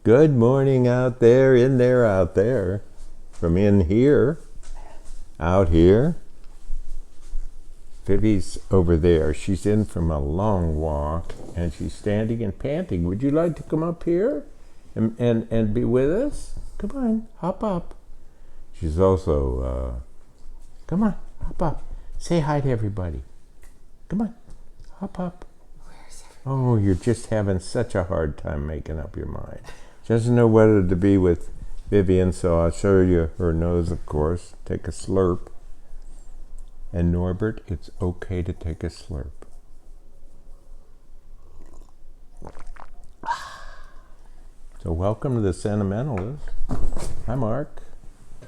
Good morning out there, in there, out there. From in here, out here. Vivi's over there. She's in from a long walk, and she's standing and panting. Would you like to come up here and be with us? Come on, hop up. She's also, come on, hop up. Say hi to everybody. Come on, hop up. Oh, you're just having such a hard time making up your mind. She doesn't know whether to be with Vivian, so I'll show you her nose, of course. Take a slurp. And Norbert, it's okay to take a slurp. So welcome to the Sentimentalist. Hi, Mark,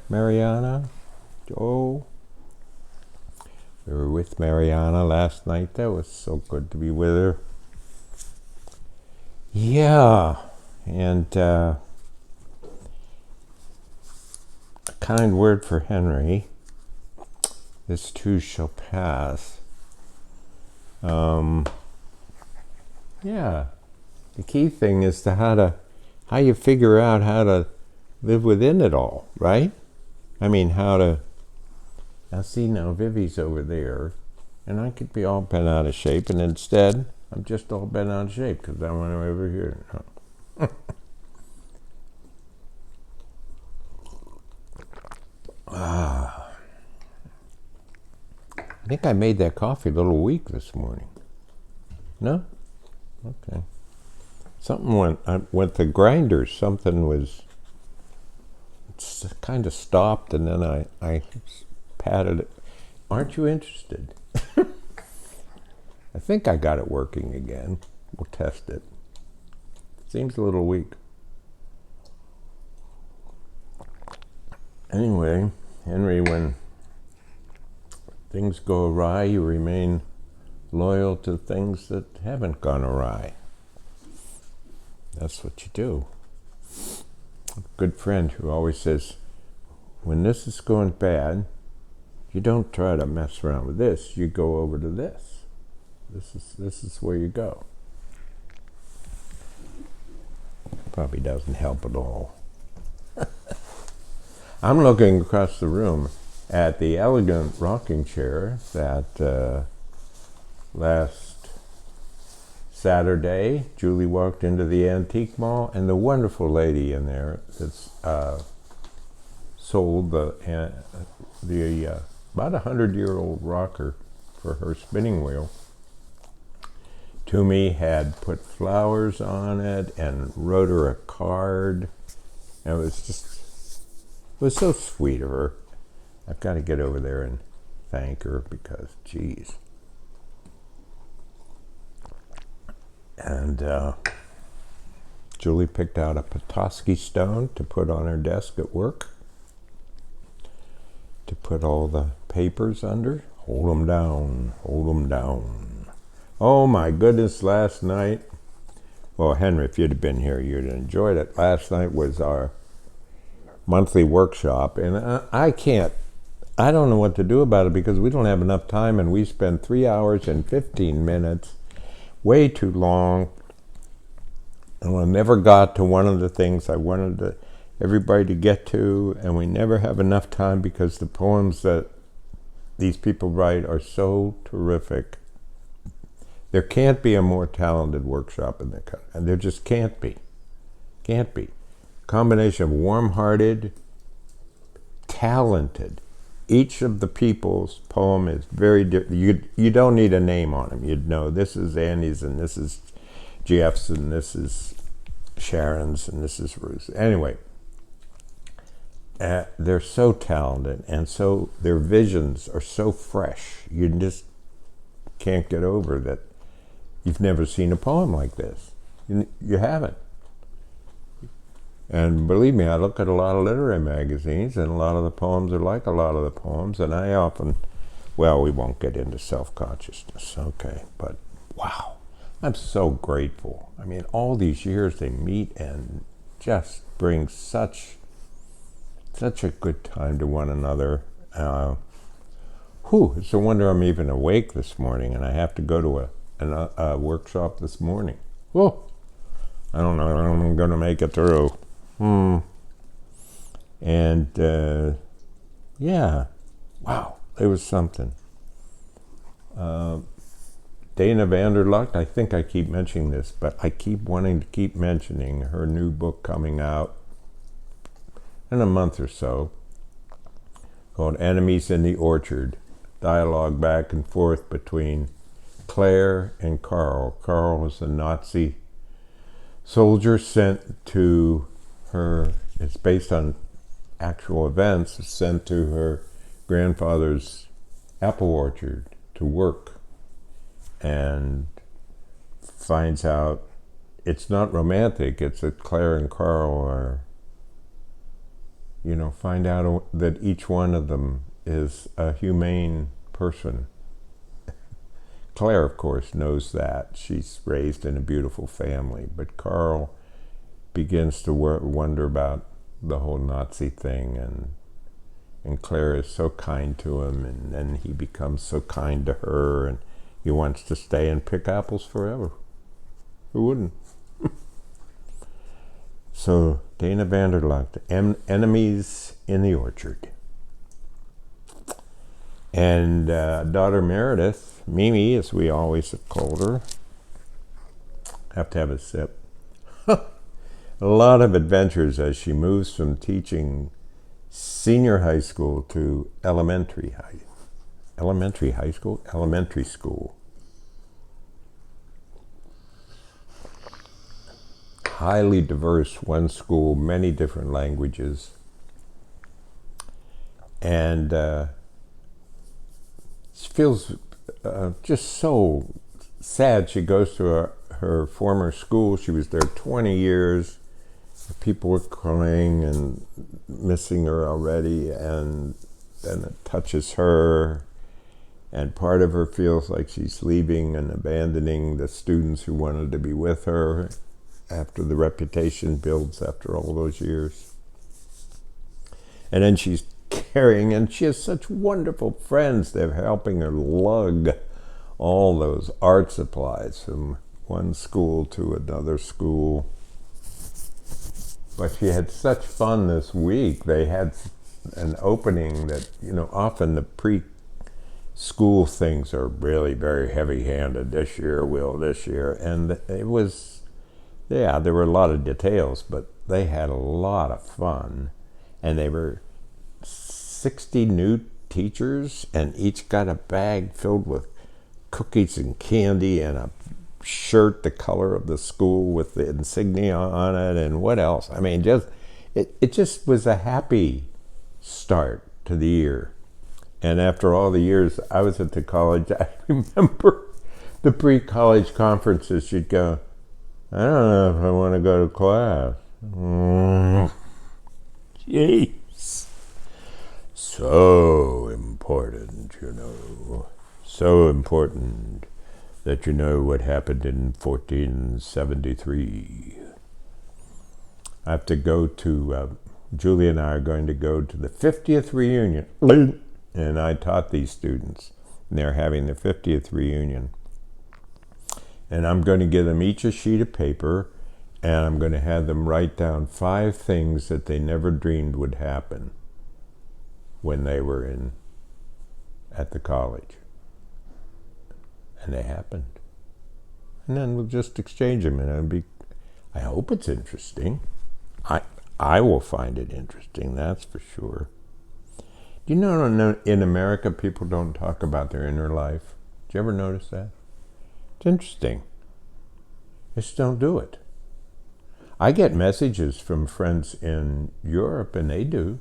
Mariana, Joe. We were with Mariana last night. That was so good to be with her. Yeah, and a kind word for Henry. This too shall pass. Yeah, the key thing is to how you figure out how to live within it all, right? I mean, now see, now Vivi's over there, and I could be all bent out of shape, and instead, I'm just all bent out of shape because I went over here. No. I think I made that coffee a little weak this morning. No? Okay. Something went the grinder. Something was kind of stopped, and then I patted it. Aren't you interested? I think I got it working again. We'll test it. Seems a little weak. Anyway, Henry, when things go awry, you remain loyal to things that haven't gone awry. That's what you do. A good friend who always says, when this is going bad, you don't try to mess around with this, you go over to this. This is where you go. Probably doesn't help at all. I'm looking across the room at the elegant rocking chair that last Saturday Julie walked into the antique mall, and the wonderful lady in there that's sold the about 100-year-old rocker for her spinning wheel to me had put flowers on it and wrote her a card. And it was so sweet of her. I've got to get over there and thank her because, geez. And Julie picked out a Petoskey stone to put on her desk at work, to put all the papers under. Hold them down, hold them down. Oh my goodness, last night, well, Henry, if you'd have been here, you'd have enjoyed it. Last night was our monthly workshop, and I don't know what to do about it because we don't have enough time, and we spend 3 hours and 15 minutes, way too long, and I never got to one of the things I wanted everybody to get to, and we never have enough time because the poems that these people write are so terrific. There can't be a more talented workshop in the country, and there just can't be. Can't be. Combination of warm-hearted, talented. Each of the people's poem is very different. You don't need a name on them. You'd know this is Andy's, and this is Jeff's, and this is Sharon's, and this is Ruth's. Anyway, they're so talented, and so their visions are so fresh. You just can't get over that. You've never seen a poem like this. You haven't. And believe me, I look at a lot of literary magazines, and a lot of the poems are like a lot of the poems, and I often, well, we won't get into self-consciousness, okay, but wow, I'm so grateful. I mean, all these years they meet and just bring such a good time to one another. It's a wonder I'm even awake this morning, and I have to go to a workshop this morning. Whoa, I don't know if I'm going to make it through. And yeah, wow, it was something. Dana Vanderlucht, I think I keep mentioning this, but I keep wanting to keep mentioning her new book coming out in a month or so, called Enemies in the Orchard, dialogue back and forth between Claire and Carl. Carl was a Nazi soldier sent to her, it's based on actual events, sent to her grandfather's apple orchard to work, and finds out it's not romantic, it's that Claire and Carl are, find out that each one of them is a humane person. Claire, of course, knows that. She's raised in a beautiful family, but Carl begins to wonder about the whole Nazi thing, and Claire is so kind to him, and then he becomes so kind to her, and he wants to stay and pick apples forever. Who wouldn't? So, Dana Vanderlucht, Enemies in the Orchard. And daughter Meredith, Mimi, as we always have called her, have to have a sip. A lot of adventures as she moves from teaching senior high school to elementary school. Highly diverse, one school, many different languages. And she feels just so sad. She goes to her former school. She was there 20 years. People were crying and missing her already, and then it touches her, and part of her feels like she's leaving and abandoning the students who wanted to be with her after the reputation builds after all those years. And then she's carrying, and she has such wonderful friends. They're helping her lug all those art supplies from one school to another school. But she had such fun this week. They had an opening that, often the preschool things are really very heavy-handed. This year. And it was, there were a lot of details, but they had a lot of fun. And they were 60 new teachers, and each got a bag filled with cookies and candy and a shirt the color of the school with the insignia on it, and what else? I mean, it just was a happy start to the year. And after all the years I was at the college, I remember the pre-college conferences. You'd go, I don't know if I want to go to class. Jeez. So important, so important that you know what happened in 1473. I have to go to, Julie and I are going to go to the 50th reunion. And I taught these students, and they're having the 50th reunion. And I'm going to give them each a sheet of paper, and I'm going to have them write down 5 things that they never dreamed would happen when they were at the college. And they happened. And then we'll just exchange them, and I hope it's interesting. I will find it interesting, that's for sure. Do you know in America people don't talk about their inner life? Did you ever notice that? It's interesting. They just don't do it. I get messages from friends in Europe, and they do.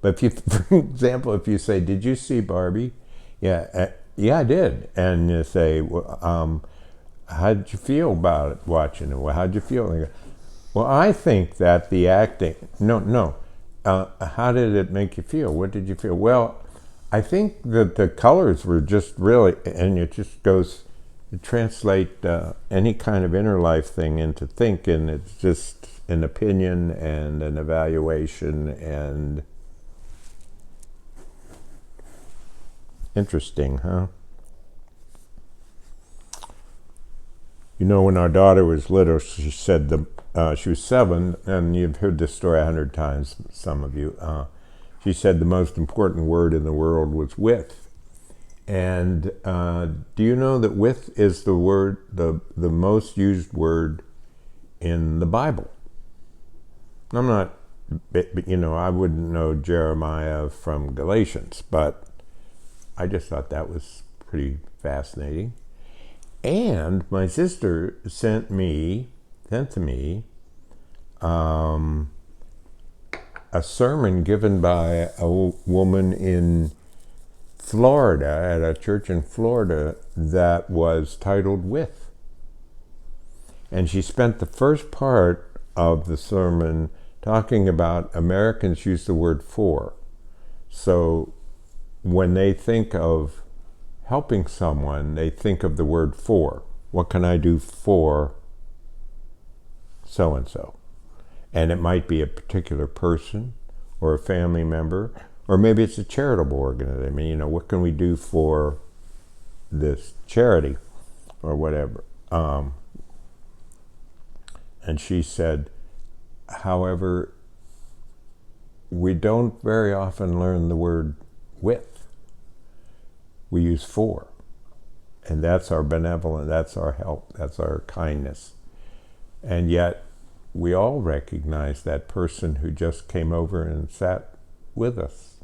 But for example, if you say, did you see Barbie? Yeah, I did. And you say, well, how did you feel about it watching it? Well, how did you feel? And they go, well, I think that the acting, no. How did it make you feel? What did you feel? Well, I think that the colors were just really, and it just goes to translate any kind of inner life thing into thinking. It's just an opinion and an evaluation, and interesting, huh? You know, when our daughter was little, she said she was 7, and you've heard this story 100 times, some of you. She said the most important word in the world was with. And do you know that with is the word, the most used word in the Bible? I'm not, I wouldn't know Jeremiah from Galatians, but I just thought that was pretty fascinating. And my sister sent to me a sermon given by a woman in Florida, at a church in Florida, that was titled With. And she spent the first part of the sermon talking about Americans use the word for. So when they think of helping someone, they think of the word for. What can I do for so-and-so? And it might be a particular person or a family member, or maybe it's a charitable organization. I mean, what can we do for this charity or whatever? And she said, however, we don't very often learn the word with. We use for. And that's our benevolence, that's our help, that's our kindness. And yet, we all recognize that person who just came over and sat with us.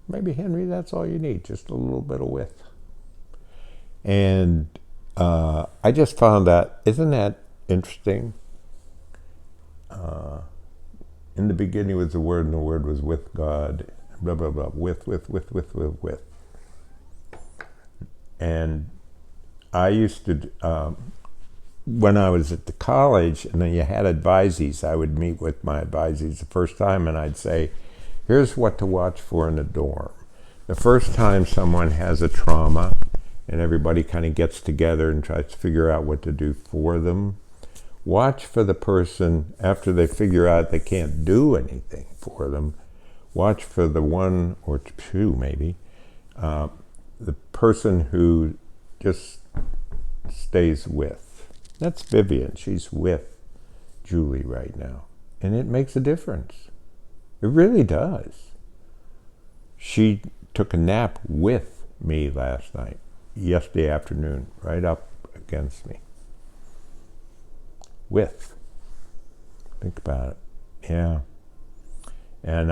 Maybe, Henry, that's all you need, just a little bit of with. And I just found that, isn't that interesting? In the beginning was the Word, and the Word was with God, blah, blah, blah, with. And I used to, when I was at the college, and then you had advisees, I would meet with my advisees the first time, and I'd say, here's what to watch for in the dorm. The first time someone has a trauma, and everybody kind of gets together and tries to figure out what to do for them, watch for the person, after they figure out they can't do anything for them, watch for the one or two, maybe, the person who just stays with. That's Vivian. She's with Julie right now. And it makes a difference. It really does. She took a nap with me last night, yesterday afternoon, right up against me. With. Think about it. Yeah. And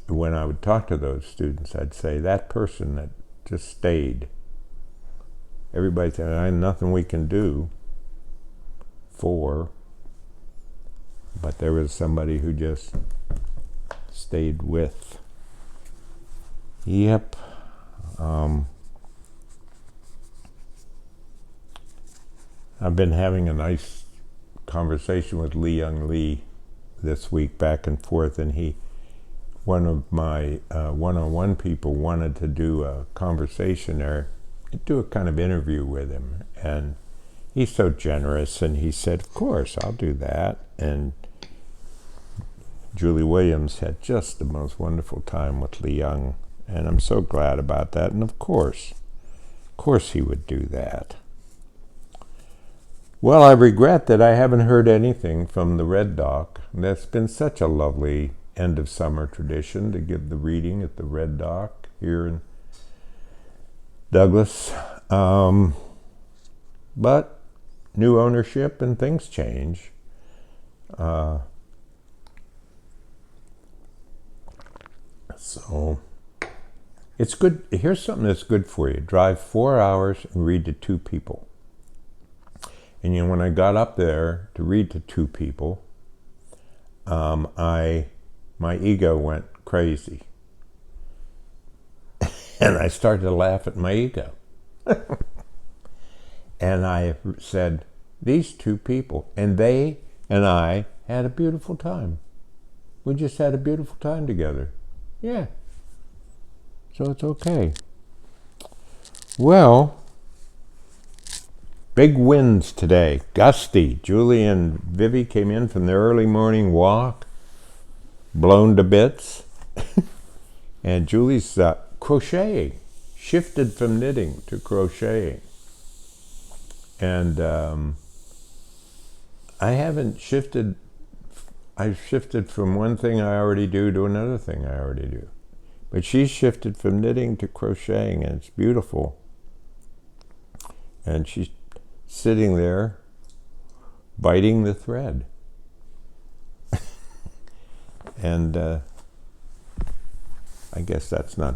when I would talk to those students, I'd say, that person that just stayed, everybody said, there's nothing we can do for, but there was somebody who just stayed with. Yep. I've been having a nice conversation with Lee Young Lee this week, back and forth, and one of my one-on-one people wanted to do a conversation or do a kind of interview with him, and he's so generous, and he said, of course, I'll do that. And Julie Williams had just the most wonderful time with Lee Young, and I'm so glad about that. And of course he would do that. Well, I regret that I haven't heard anything from the Red Dock. That's been such a lovely end of summer tradition to give the reading at the Red Dock here in Douglas. But new ownership and things change. So it's good. Here's something that's good for you. Drive 4 hours and read to 2 people. And when I got up there to read to 2 people, my ego went crazy. And I started to laugh at my ego. And I said, these 2 people, and they and I had a beautiful time. We just had a beautiful time together. Yeah. So it's okay. Well, big winds today, gusty. Julie and Vivi came in from their early morning walk, blown to bits. And Julie's crocheting, shifted from knitting to crocheting. And I haven't shifted. I've shifted from one thing I already do to another thing I already do. But she's shifted from knitting to crocheting, and it's beautiful. And she's sitting there biting the thread. And I guess that's not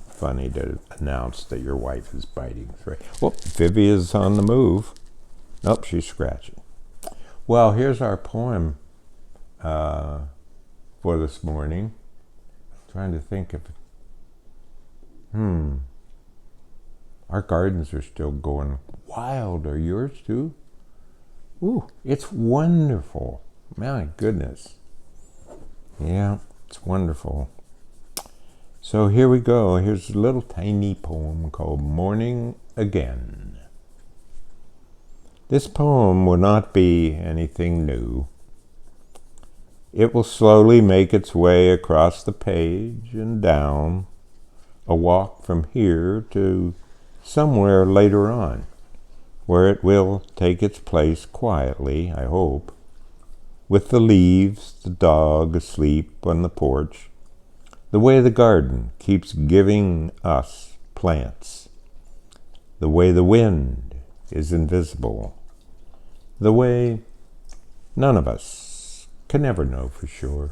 funny to announce that your wife is biting thread. Well, Vivia's on the move. Nope, she's scratching. Well, here's our poem for this morning. I'm trying to think if... Our gardens are still going wild. Are yours too? Ooh, it's wonderful. My goodness. Yeah, it's wonderful. So here we go. Here's a little tiny poem called Morning Again. This poem will not be anything new. It will slowly make its way across the page and down, a walk from here to somewhere later on, where it will take its place quietly, I hope, with the leaves, the dog asleep on the porch, the way the garden keeps giving us plants, the way the wind is invisible, the way none of us can ever know for sure.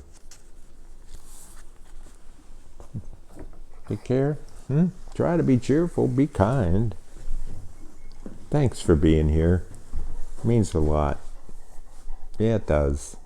Take care. Try to be cheerful, be kind. Thanks for being here. It means a lot. Yeah, it does.